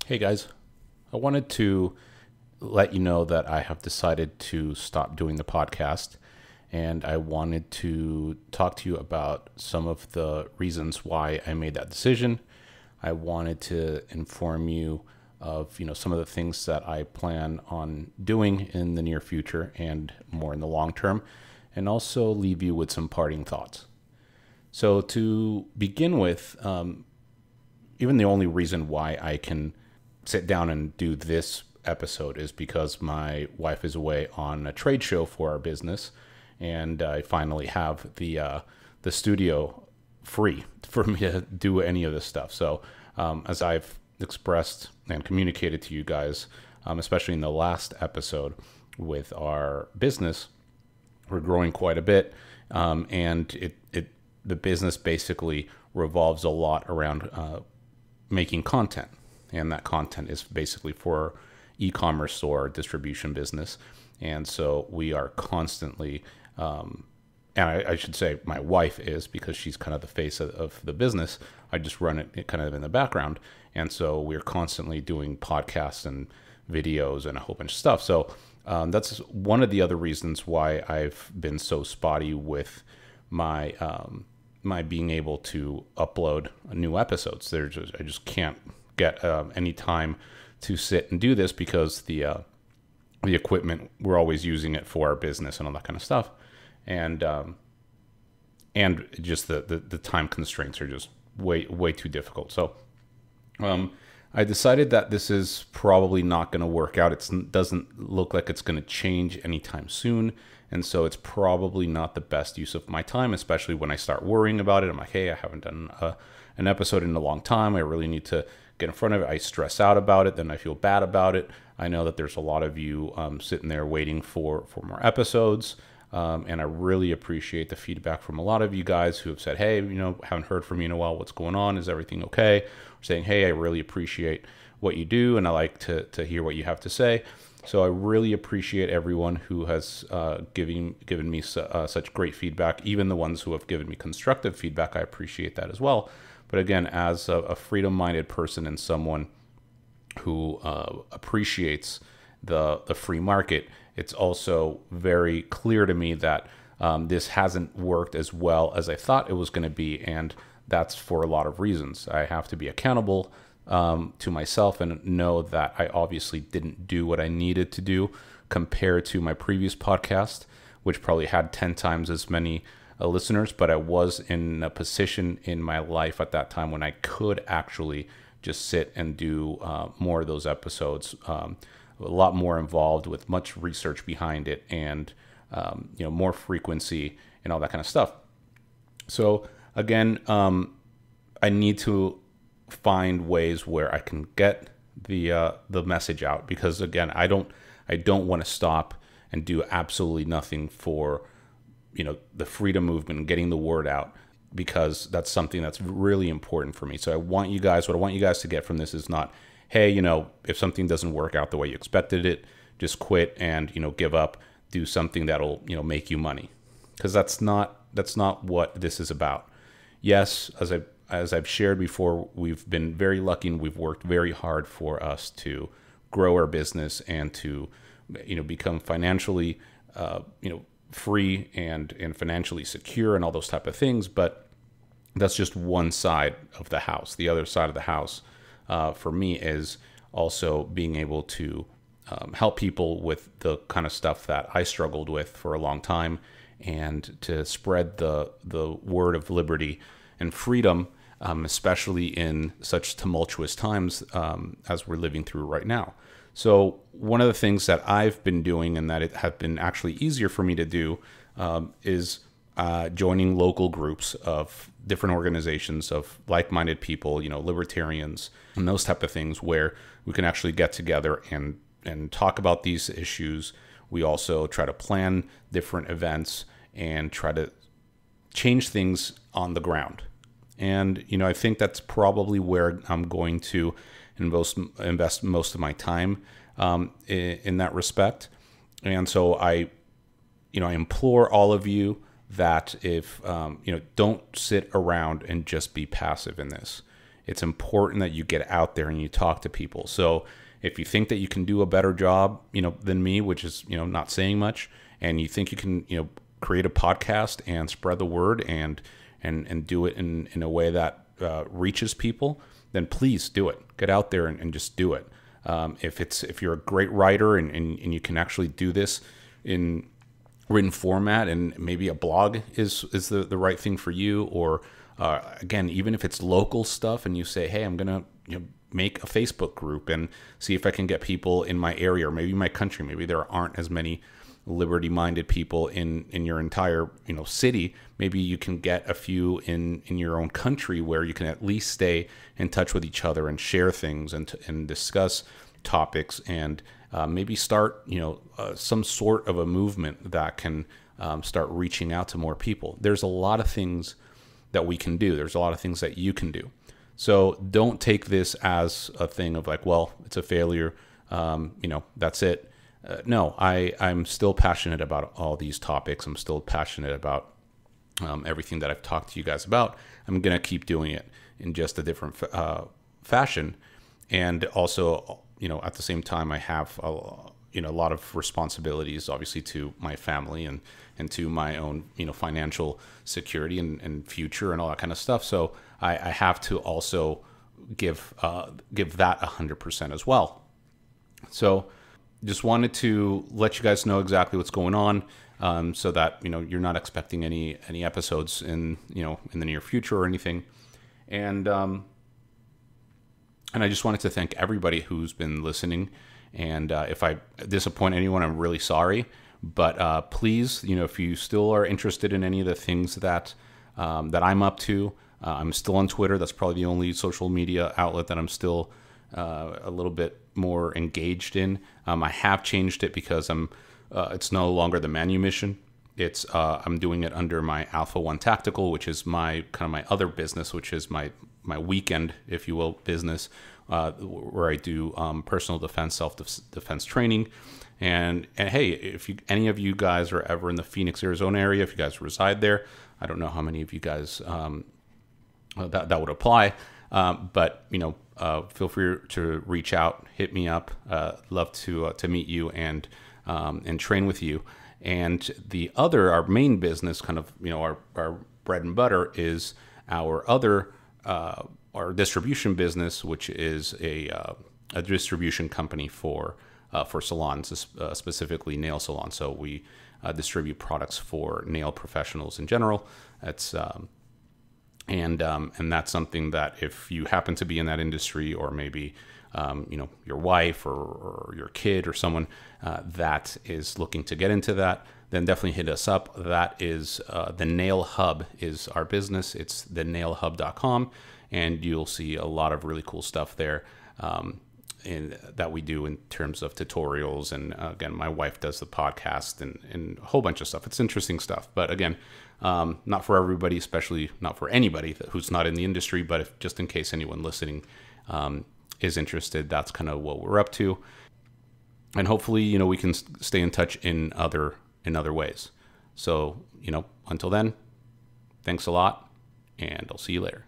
Hey guys, I wanted to let you know that I have decided to stop doing the podcast, and I wanted to talk to you about some of the reasons why I made that decision. I wanted to inform you of some of the things that I plan on doing in the near future and more in the long term, and also leave you with some parting thoughts. So to begin with, even the only reason why I can sit down and do this episode is because my wife is away on a trade show for our business, and I finally have the studio free for me to do any of this stuff. So as I've expressed and communicated to you guys, especially in the last episode with our business, we're growing quite a bit, and the business basically revolves a lot around making content, and that content is basically for e-commerce or distribution business. And so we are constantly, and I should say my wife is, because she's kind of the face of the business. I just run it kind of in the background. And so we're constantly doing podcasts and videos and a whole bunch of stuff. So that's one of the other reasons why I've been so spotty with my my being able to upload new episodes. I just can't get any time to sit and do this because the equipment, we're always using it for our business and all that kind of stuff, and just the time constraints are just way too difficult. So I decided that this is probably not going to work out. It doesn't look like it's going to change anytime soon. And so it's probably not the best use of my time, especially when I start worrying about it. I'm like, hey, I haven't done an episode in a long time. I really need to get in front of it. I stress out about it. Then I feel bad about it. I know that there's a lot of you sitting there waiting for more episodes. And I really appreciate the feedback from a lot of you guys who have said, hey, haven't heard from you in a while. What's going on? Is everything okay? Or saying, hey, I really appreciate what you do, and I like to hear what you have to say. So I really appreciate everyone who has given me such great feedback. Even the ones who have given me constructive feedback, I appreciate that as well. But again, as a freedom-minded person and someone who appreciates the free market, it's also very clear to me that this hasn't worked as well as I thought it was going to be, and that's for a lot of reasons. I have to be accountable to myself and know that I obviously didn't do what I needed to do compared to my previous podcast, which probably had 10 times as many listeners, but I was in a position in my life at that time when I could actually just sit and do more of those episodes, a lot more involved with much research behind it, and more frequency and all that kind of stuff. So again, I need to find ways where I can get the message out, because again, I don't want to stop and do absolutely nothing for the freedom movement and getting the word out, because that's something that's really important for me. So what I want you guys to get from this is not, hey, if something doesn't work out the way you expected it, just quit and give up, do something that'll make you money, because that's not what this is about. Yes, as I've shared before, we've been very lucky and we've worked very hard for us to grow our business and to become financially free and financially secure and all those type of things. But that's just one side of the house. The other side of the house for me is also being able to help people with the kind of stuff that I struggled with for a long time, and to spread the word of liberty and freedom, especially in such tumultuous times as we're living through right now. So one of the things that I've been doing, and that it have been actually easier for me to do, is joining local groups of different organizations of like-minded people, libertarians and those type of things, where we can actually get together and talk about these issues. We also try to plan different events and try to change things on the ground. And, I think that's probably where I'm going to invest most of my time in that respect. And so I implore all of you that if, don't sit around and just be passive in this. it's important that you get out there and you talk to people. So if you think that you can do a better job, than me, which is, not saying much, and you think you can, create a podcast and spread the word and do it in a way that reaches people, then please do it. Get out there and just do it. If you're a great writer and you can actually do this in written format, and maybe a blog is the right thing for you, or again, even if it's local stuff and you say, hey, I'm gonna make a Facebook group and see if I can get people in my area or maybe my country. Maybe there aren't as many liberty-minded people in your entire city. Maybe you can get a few in your own country where you can at least stay in touch with each other and share things and discuss topics, and maybe start some sort of a movement that can start reaching out to more people. There's a lot of things that we can do. There's a lot of things that you can do. So don't take this as a thing of like, well, it's a failure. That's it. No, I'm still passionate about all these topics. I'm still passionate about everything that I've talked to you guys about. I'm going to keep doing it in just a different fashion. And also, at the same time, I have a lot of responsibilities, obviously, to my family and to my own, financial security and future and all that kind of stuff. So I have to also give that 100% as well. So just wanted to let you guys know exactly what's going on, so that you're not expecting any episodes in the near future or anything. And I just wanted to thank everybody who's been listening. And if I disappoint anyone, I'm really sorry. But please, if you still are interested in any of the things that I'm up to, I'm still on Twitter. That's probably the only social media outlet that I'm still a little bit more engaged in. I have changed it because it's no longer the Manumission. It's I'm doing it under my Alpha One Tactical, which is my other business, which is my weekend, if you will, business, where I do personal defense, self-defense training. And hey, if any of you guys are ever in the Phoenix, Arizona area, if you guys reside there, I don't know how many of you guys that would apply, but feel free to reach out, hit me up. Love to meet you and train with you. And our main business, our bread and butter, is our distribution business, which is a distribution company for salons, specifically nail salons. So we distribute products for nail professionals in general. That's and that's something that if you happen to be in that industry, or maybe your wife or your kid or someone that is looking to get into that, then definitely hit us up. That is the Nail Hub is our business. It's thenailhub.com, and you'll see a lot of really cool stuff there that we do in terms of tutorials. And again, my wife does the podcast and a whole bunch of stuff. It's interesting stuff, but again, not for everybody, especially not for anybody who's not in the industry. But just in case anyone listening is interested, that's kind of what we're up to. And hopefully, we can stay in touch in other ways. So, until then, thanks a lot, and I'll see you later.